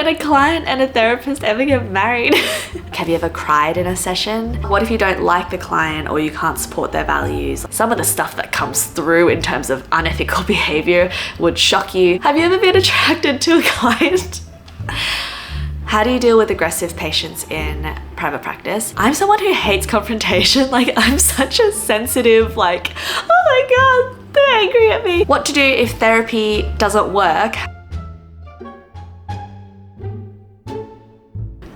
Can a client and a therapist ever get married? Have you ever cried in a session? What if you don't like the client or you can't support their values? Some of the stuff that comes through in terms of unethical behavior would shock you. Have you ever been attracted to a client? How do you deal with aggressive patients in private practice? I'm someone who hates confrontation. Like, I'm such a sensitive, like, oh my God, they're angry at me. What to do if therapy doesn't work?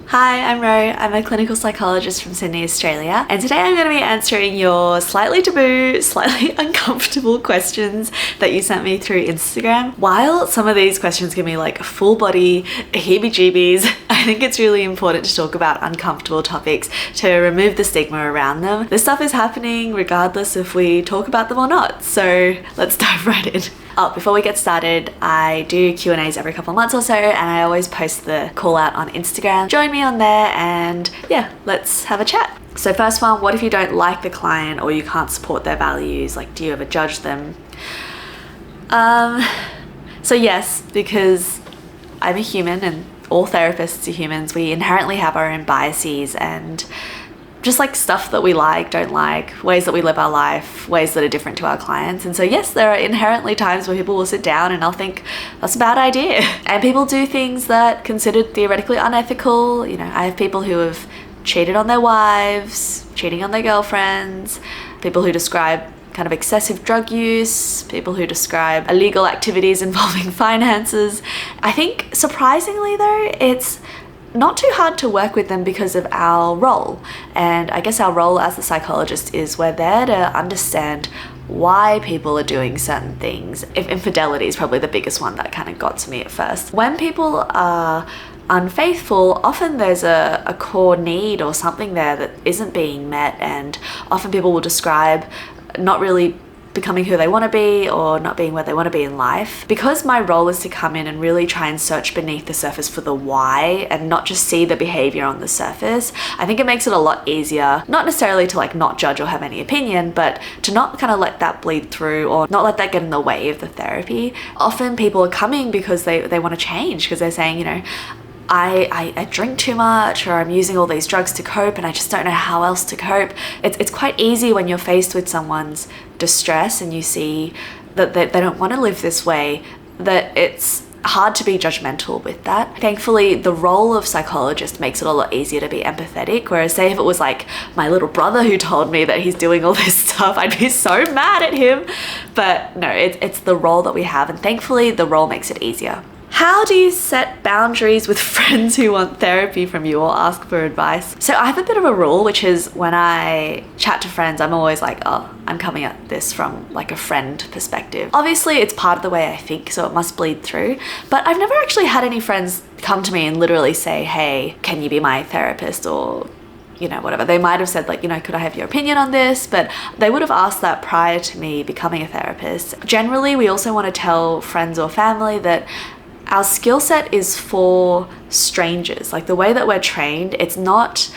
Hi, I'm Ro. I'm a clinical psychologist from Sydney, Australia, and today I'm going to be answering your slightly taboo, slightly uncomfortable questions that you sent me through Instagram. While some of these questions give me like full body heebie-jeebies, I think it's really important to talk about uncomfortable topics to remove the stigma around them. This stuff is happening regardless if we talk about them or not, so let's dive right in. Oh, before we get started, I do Q&As every couple of months or so, and I always post the call out on Instagram. Join me on there and yeah, let's have a chat. So first one, what if you don't like the client or you can't support their values? Like, do you ever judge them? So yes, because I'm a human and all therapists are humans. We inherently have our own biases and just like stuff that we like, don't like, ways that we live our life, ways that are different to our clients. And so yes, there are inherently times where people will sit down and I'll think that's a bad idea. And people do things that considered theoretically unethical. You know, I have people who have cheated on their wives, cheating on their girlfriends, people who describe kind of excessive drug use, people who describe illegal activities involving finances. I think surprisingly though, it's not too hard to work with them because of our role. And I guess our role as a psychologist is we're there to understand why people are doing certain things. If infidelity is probably the biggest one that kind of got to me at first. When people are unfaithful, often there's a core need or something there that isn't being met, and often people will describe not really becoming who they want to be or not being where they want to be in life. Because my role is to come in and really try and search beneath the surface for the why and not just see the behavior on the surface, I think it makes it a lot easier, not necessarily to like not judge or have any opinion, but to not kind of let that bleed through or not let that get in the way of the therapy. Often people are coming because they want to change, because they're saying, you know, I drink too much, or I'm using all these drugs to cope and I just don't know how else to cope. It's quite easy when you're faced with someone's distress and you see that they don't want to live this way, that it's hard to be judgmental with that. Thankfully, the role of psychologist makes it a lot easier to be empathetic, whereas say if it was like my little brother who told me that he's doing all this stuff, I'd be so mad at him. But no, it's the role that we have, and thankfully the role makes it easier. How do you set boundaries with friends who want therapy from you or ask for advice? So I have a bit of a rule, which is when I chat to friends, I'm always like, oh, I'm coming at this from like a friend perspective. Obviously, it's part of the way I think, so it must bleed through. But I've never actually had any friends come to me and literally say, hey, can you be my therapist, or you know, whatever. They might have said like, you know, could I have your opinion on this? But they would have asked that prior to me becoming a therapist. Generally, we also want to tell friends or family that our skill set is for strangers. Like the way that we're trained, it's not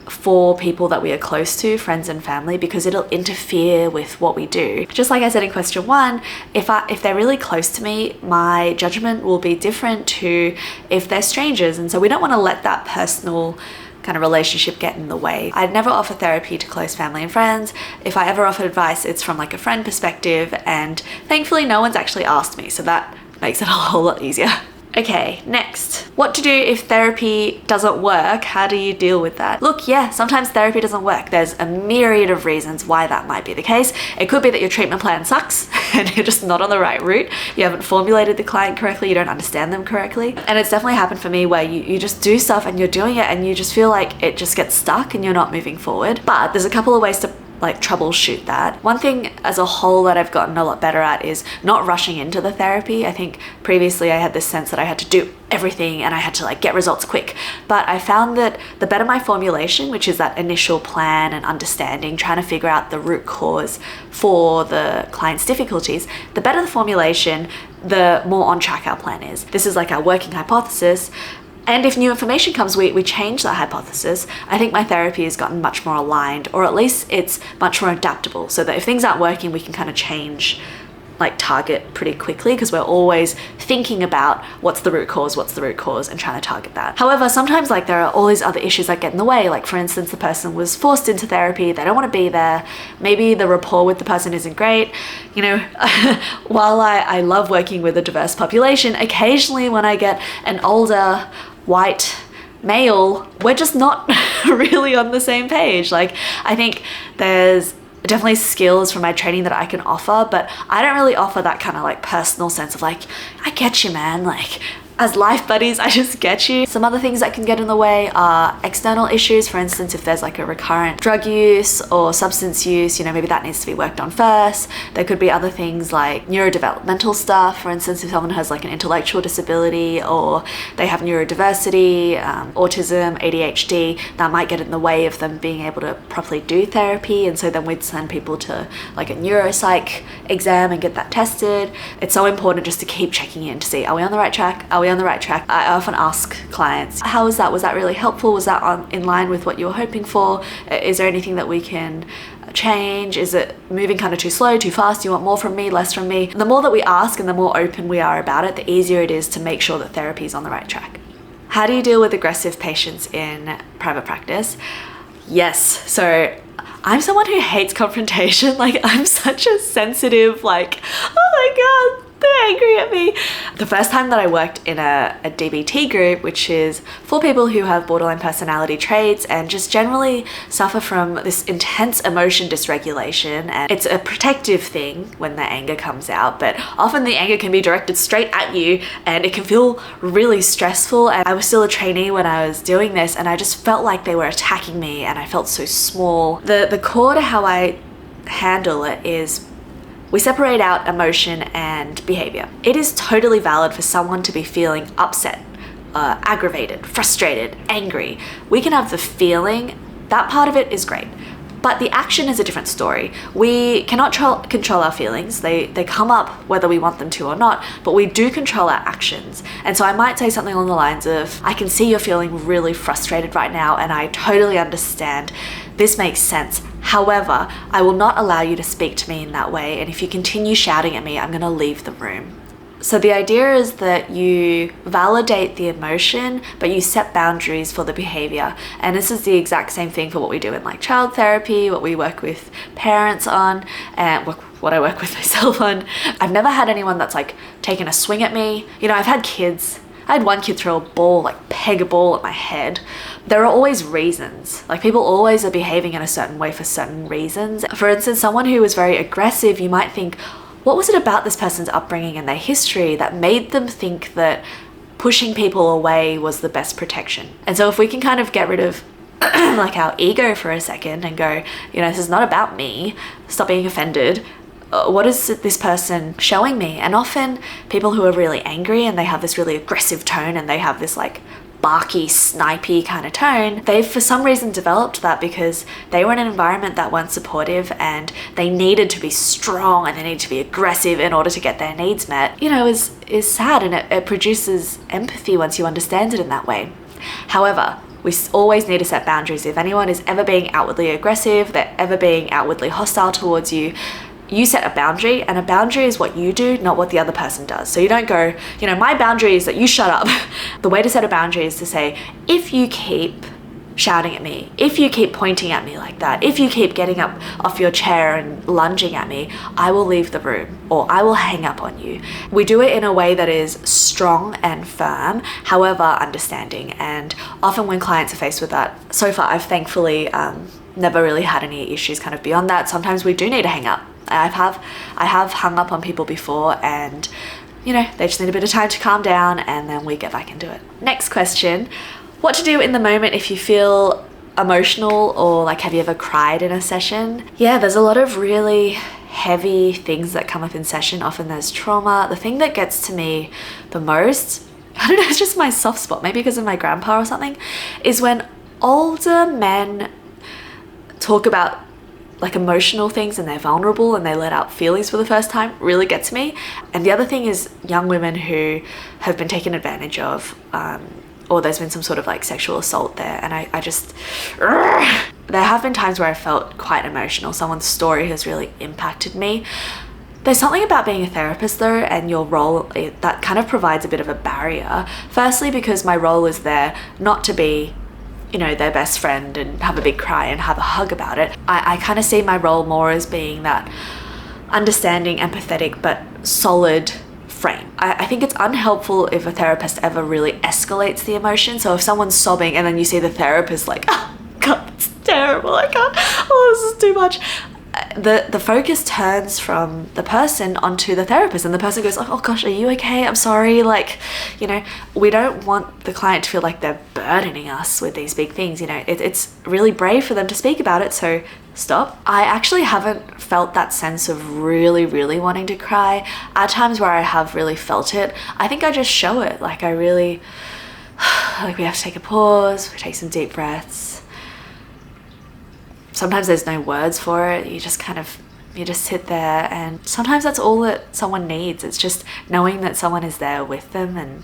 for people that we are close to, friends and family, because it'll interfere with what we do. Just like I said in question one, if they're really close to me, my judgment will be different to if they're strangers. And so we don't want to let that personal kind of relationship get in the way. I'd never offer therapy to close family and friends. If I ever offer advice, it's from like a friend perspective, and thankfully no one's actually asked me, so that makes it a whole lot easier. Okay, next. What to do if therapy doesn't work? How do you deal with that? Look, yeah, sometimes therapy doesn't work. There's a myriad of reasons why that might be the case. It could be that your treatment plan sucks and you're just not on the right route. You haven't formulated the client correctly, you don't understand them correctly. And it's definitely happened for me where you just do stuff and you're doing it and you just feel like it just gets stuck and you're not moving forward. But there's a couple of ways to like troubleshoot that. One thing as a whole that I've gotten a lot better at is not rushing into the therapy. I think previously I had this sense that I had to do everything and I had to like get results quick. But I found that the better my formulation, which is that initial plan and understanding, trying to figure out the root cause for the client's difficulties, the better the formulation, the more on track our plan is. This is like our working hypothesis. And if new information comes, we change that hypothesis. I think my therapy has gotten much more aligned, or at least it's much more adaptable, so that if things aren't working, we can kind of change like target pretty quickly because we're always thinking about what's the root cause, and trying to target that. However, sometimes like there are all these other issues that get in the way. Like for instance, the person was forced into therapy, they don't want to be there. Maybe the rapport with the person isn't great. You know, while I love working with a diverse population, occasionally when I get an older white male, we're just not really on the same page. Like I think there's definitely skills from my training that I can offer, but I don't really offer that kind of like personal sense of like, I get you, man. Like as life buddies, I just get you. Some other things that can get in the way are external issues. For instance, if there's like a recurrent drug use or substance use, you know, maybe that needs to be worked on first. There could be other things like neurodevelopmental stuff. For instance, if someone has like an intellectual disability or they have neurodiversity, autism, ADHD, that might get in the way of them being able to properly do therapy. And so then we'd send people to like a neuropsych exam and get that tested. It's so important just to keep checking in to see, are we on the right track? Are we on the right track? I often ask clients, how was that? Was that really helpful? Was that in line with what you were hoping for? Is there anything that we can change? Is it moving kind of too slow, too fast? Do you want more from me, less from me? The more that we ask and the more open we are about it, the easier it is to make sure that therapy is on the right track. How do you deal with aggressive patients in private practice? Yes, so I'm someone who hates confrontation. Like I'm such a sensitive, like, oh my God, they're angry at me. The first time that I worked in a DBT group, which is for people who have borderline personality traits and just generally suffer from this intense emotion dysregulation, and it's a protective thing when the anger comes out, but often the anger can be directed straight at you and it can feel really stressful. And I was still a trainee when I was doing this, and I just felt like they were attacking me and I felt so small. The core to how I handle it is we separate out emotion and behavior. It is totally valid for someone to be feeling upset, aggravated, frustrated, angry. We can have the feeling, that part of it is great. But the action is a different story. We cannot control our feelings. They come up whether we want them to or not, but we do control our actions. And so I might say something along the lines of, I can see you're feeling really frustrated right now and I totally understand. This makes sense. However, I will not allow you to speak to me in that way. And if you continue shouting at me, I'm gonna leave the room. So the idea is that you validate the emotion, but you set boundaries for the behavior. And this is the exact same thing for what we do in like child therapy, what we work with parents on, and what I work with myself on. I've never had anyone that's like taken a swing at me. You know, I've had kids. I had one kid throw a ball, like peg a ball at my head. There are always reasons. Like people always are behaving in a certain way for certain reasons. For instance, someone who was very aggressive, you might think, what was it about this person's upbringing and their history that made them think that pushing people away was the best protection? And so if we can kind of get rid of like our ego for a second and go, you know, this is not about me, stop being offended. What is this person showing me? And often people who are really angry and they have this really aggressive tone and they have this like barky, snipey kind of tone, they've for some reason developed that because they were in an environment that weren't supportive and they needed to be strong and they needed to be aggressive in order to get their needs met. You know, is sad, and it produces empathy once you understand it in that way. However, we always need to set boundaries. If anyone is ever being outwardly aggressive, they're ever being outwardly hostile towards you, you set a boundary, and a boundary is what you do, not what the other person does. So you don't go, you know, my boundary is that you shut up. The way to set a boundary is to say, if you keep shouting at me, if you keep pointing at me like that, if you keep getting up off your chair and lunging at me, I will leave the room or I will hang up on you. We do it in a way that is strong and firm, however understanding. And often when clients are faced with that, so far I've thankfully never really had any issues kind of beyond that. Sometimes we do need to hang up. I have hung up on people before, and you know, they just need a bit of time to calm down and then we get back into it. Next question, what to do in the moment if you feel emotional, or like have you ever cried in a session? Yeah, there's a lot of really heavy things that come up in session. Often there's trauma. The thing that gets to me the most, I don't know, it's just my soft spot, maybe because of my grandpa or something, is when older men talk about like emotional things and they're vulnerable and they let out feelings for the first time. Really gets me. And the other thing is young women who have been taken advantage of, or there's been some sort of like sexual assault there, and I just there have been times where I felt quite emotional. Someone's story has really impacted me. There's something about being a therapist though, and your role that kind of provides a bit of a barrier. Firstly, because my role is there not to be, you know, their best friend and have a big cry and have a hug about it. I kind of see my role more as being that understanding, empathetic, but solid frame. I think it's unhelpful if a therapist ever really escalates the emotion. So if someone's sobbing and then you see the therapist like, oh God, it's terrible, I can't, oh, this is too much. The focus turns from the person onto the therapist, and the person goes, oh gosh, are you okay? I'm sorry. Like, you know, we don't want the client to feel like they're burdening us with these big things. You know, it's really brave for them to speak about it, so stop. I actually haven't felt that sense of really, really wanting to cry. At times where I have really felt it, I think I just show it. Like I really, like we have to take a pause, we take some deep breaths. Sometimes there's no words for it. You just sit there, and sometimes that's all that someone needs. It's just knowing that someone is there with them and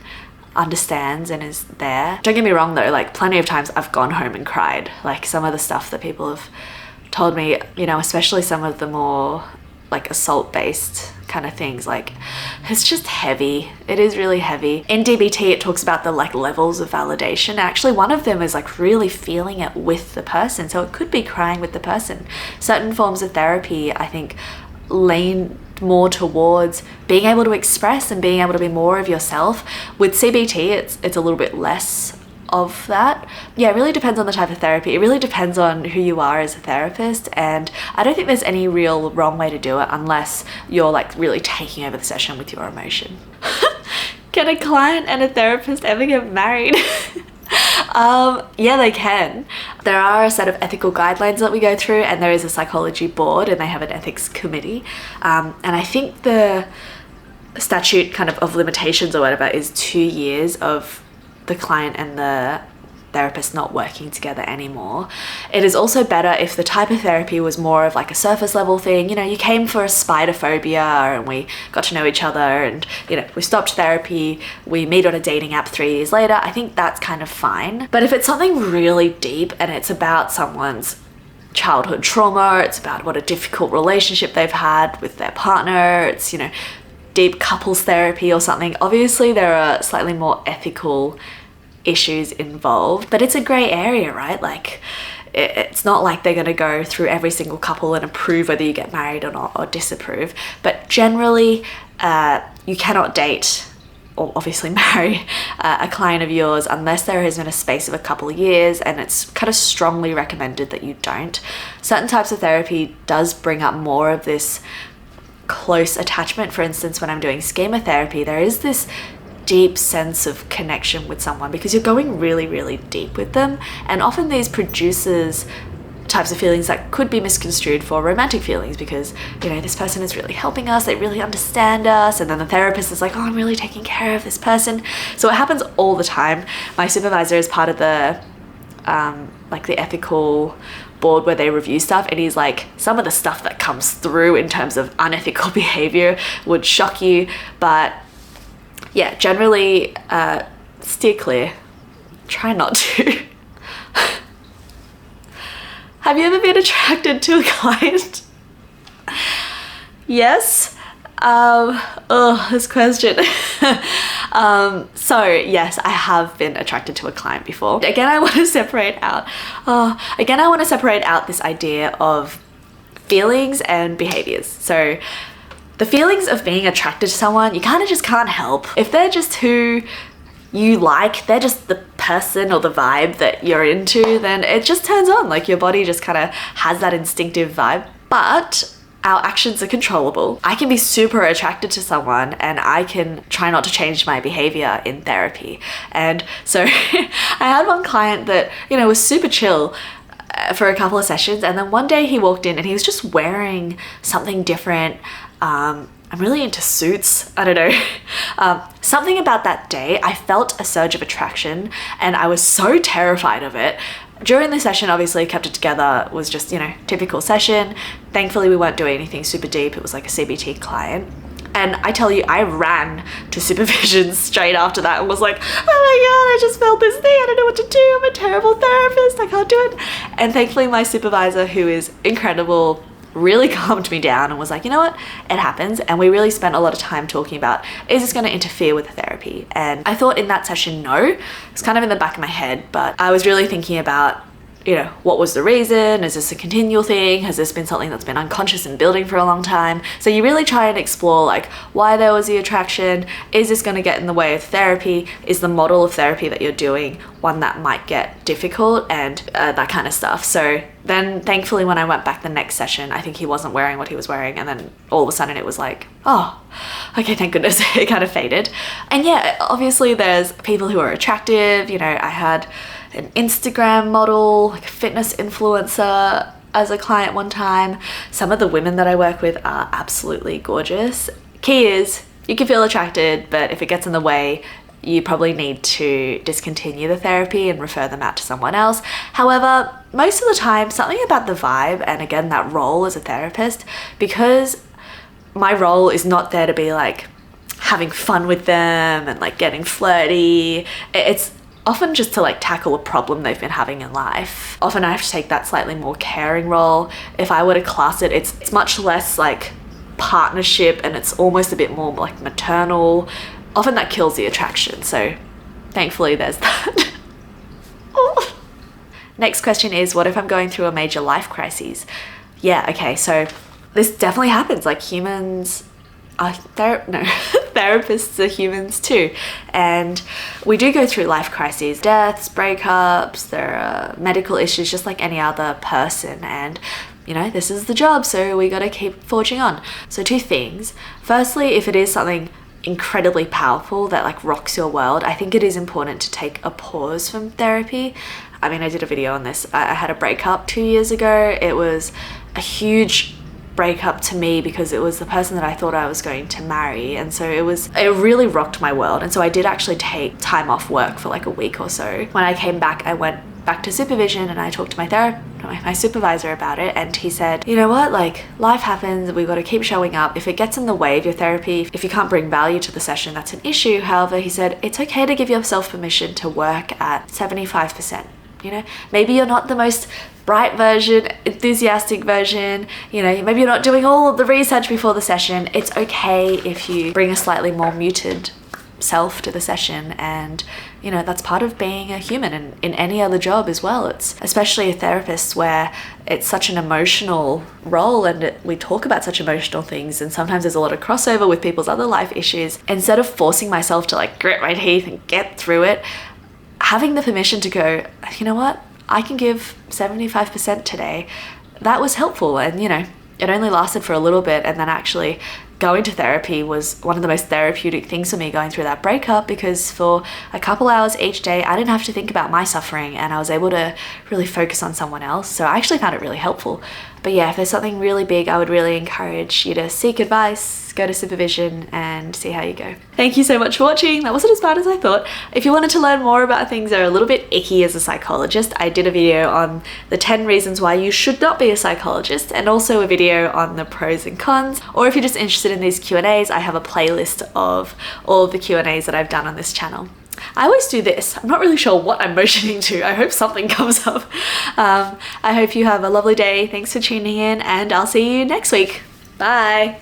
understands and is there. Don't get me wrong though, like plenty of times I've gone home and cried. Like some of the stuff that people have told me, you know, especially some of the more like assault-based kind of things, like it's just heavy. It is really heavy. In DBT it talks about the like levels of validation. Actually one of them is like really feeling it with the person, so it could be crying with the person. Certain forms of therapy I think lean more towards being able to express and being able to be more of yourself. With CBT it's a little bit less of that. Yeah, it really depends on the type of therapy. It really depends on who you are as a therapist, and I don't think there's any real wrong way to do it unless you're like really taking over the session with your emotion. Can a client and a therapist ever get married? Yeah, they can. There are a set of ethical guidelines that we go through, and there is a psychology board, and they have an ethics committee. And I think the statute kind of limitations or whatever is 2 years of the client and the therapist not working together anymore. It is also better if the type of therapy was more of like a surface level thing. You know, you came for a spider phobia and we got to know each other, and you know, we stopped therapy, we meet on a dating app 3 years later. I think that's kind of fine. But if it's something really deep and it's about someone's childhood trauma, it's about what a difficult relationship they've had with their partner, it's, you know, deep couples therapy or something, obviously there are slightly more ethical issues involved, but it's a grey area, right? Like it's not like they're going to go through every single couple and approve whether you get married or not, or disapprove. But generally you cannot date or obviously marry a client of yours unless there has been a space of a couple of years, and it's kind of strongly recommended that you don't. Certain types of therapy does bring up more of this close attachment. For instance, when I'm doing schema therapy, there is this deep sense of connection with someone because you're going really, really deep with them, and often these produces types of feelings that could be misconstrued for romantic feelings because, you know, this person is really helping us, they really understand us, and then the therapist is like, oh, I'm really taking care of this person. So it happens all the time. My supervisor is part of the like the ethical board where they review stuff, and he's like, some of the stuff that comes through in terms of unethical behavior would shock you, but yeah, generally steer clear. Try not to. Have you ever been attracted to a client? Yes. This question. So yes, I have been attracted to a client before. Again, I want to separate out this idea of feelings and behaviors. So the feelings of being attracted to someone, you kind of just can't help. If they're just who you like, they're just the person or the vibe that you're into, then it just turns on. Like your body just kind of has that instinctive vibe. But our actions are controllable. I can be super attracted to someone and I can try not to change my behavior in therapy. And so I had one client that, you know, was super chill for a couple of sessions, and then one day he walked in and he was just wearing something different. I'm really into suits. I don't know. Something about that day, I felt a surge of attraction and I was so terrified of it. During the session, obviously kept it together, was just, you know, typical session. Thankfully, we weren't doing anything super deep. It was like a CBT client. And I tell you, I ran to supervision straight after that and was like, oh my God, I just felt this thing. I don't know what to do. I'm a terrible therapist. I can't do it. And thankfully, my supervisor, who is incredible, really calmed me down and was like, you know what, it happens. And we really spent a lot of time talking about, is this going to interfere with the therapy? And I thought in that session, no. It's kind of in the back of my head, but I was really thinking about, you know, what was the reason? Is this a continual thing? Has this been something that's been unconscious and building for a long time? So you really try and explore like why there was the attraction. Is this going to get in the way of therapy? Is the model of therapy that you're doing one that might get difficult, and that kind of stuff. So then thankfully when I went back the next session, I think he wasn't wearing what he was wearing, and then all of a sudden it was like, oh, okay, thank goodness. It kind of faded. And yeah, obviously there's people who are attractive. You know, I had an Instagram model, like a fitness influencer as a client one time. Some of the women that I work with are absolutely gorgeous. Key is you can feel attracted, but if it gets in the way, you probably need to discontinue the therapy and refer them out to someone else. However, most of the time, something about the vibe, and again, that role as a therapist, because my role is not there to be like having fun with them and like getting flirty. It's often just to like tackle a problem they've been having in life. Often I have to take that slightly more caring role. If I were to class it, it's much less like partnership, and it's almost a bit more like maternal. Often that kills the attraction. So thankfully there's that. Next question is, what if I'm going through a major life crisis? Yeah, okay, so this definitely happens. Like humans are therapists are humans too, and we do go through life crises, deaths, breakups. There are medical issues just like any other person, and you know, this is the job, so we got to keep forging on. So two things. Firstly, if it is something incredibly powerful that like rocks your world, I think it is important to take a pause from therapy. I mean, I did a video on this. I had a breakup 2 years ago. It was a huge breakup to me because it was the person that I thought I was going to marry, and so it really rocked my world. And so I did actually take time off work for like a week or so. When I came back, I went back to supervision and I talked to my supervisor about it, and he said, you know what, like life happens, we've got to keep showing up. If it gets in the way of your therapy, if you can't bring value to the session, that's an issue. However, he said it's okay to give yourself permission to work at 75%. You know, maybe you're not the most bright version, enthusiastic version, you know, maybe you're not doing all of the research before the session. It's okay if you bring a slightly more muted self to the session, and you know, that's part of being a human, and in any other job as well. It's especially a therapist where it's such an emotional role, and we talk about such emotional things, and sometimes there's a lot of crossover with people's other life issues. Instead of forcing myself to like grit my teeth and get through it, having the permission to go, you know what, I can give 75% today, that was helpful. And you know, it only lasted for a little bit, and then actually going to therapy was one of the most therapeutic things for me going through that breakup, because for a couple hours each day I didn't have to think about my suffering, and I was able to really focus on someone else. So I actually found it really helpful. But yeah, if there's something really big, I would really encourage you to seek advice, go to supervision, and see how you go. Thank you so much for watching. That wasn't as bad as I thought. If you wanted to learn more about things that are a little bit icky as a psychologist, I did a video on the 10 reasons why you should not be a psychologist, and also a video on the pros and cons. Or if you're just interested in these Q&As, I have a playlist of all of the Q&As that I've done on this channel. I always do this. I'm not really sure what I'm motioning to. I hope something comes up. I hope you have a lovely day. Thanks for tuning in, and I'll see you next week. Bye.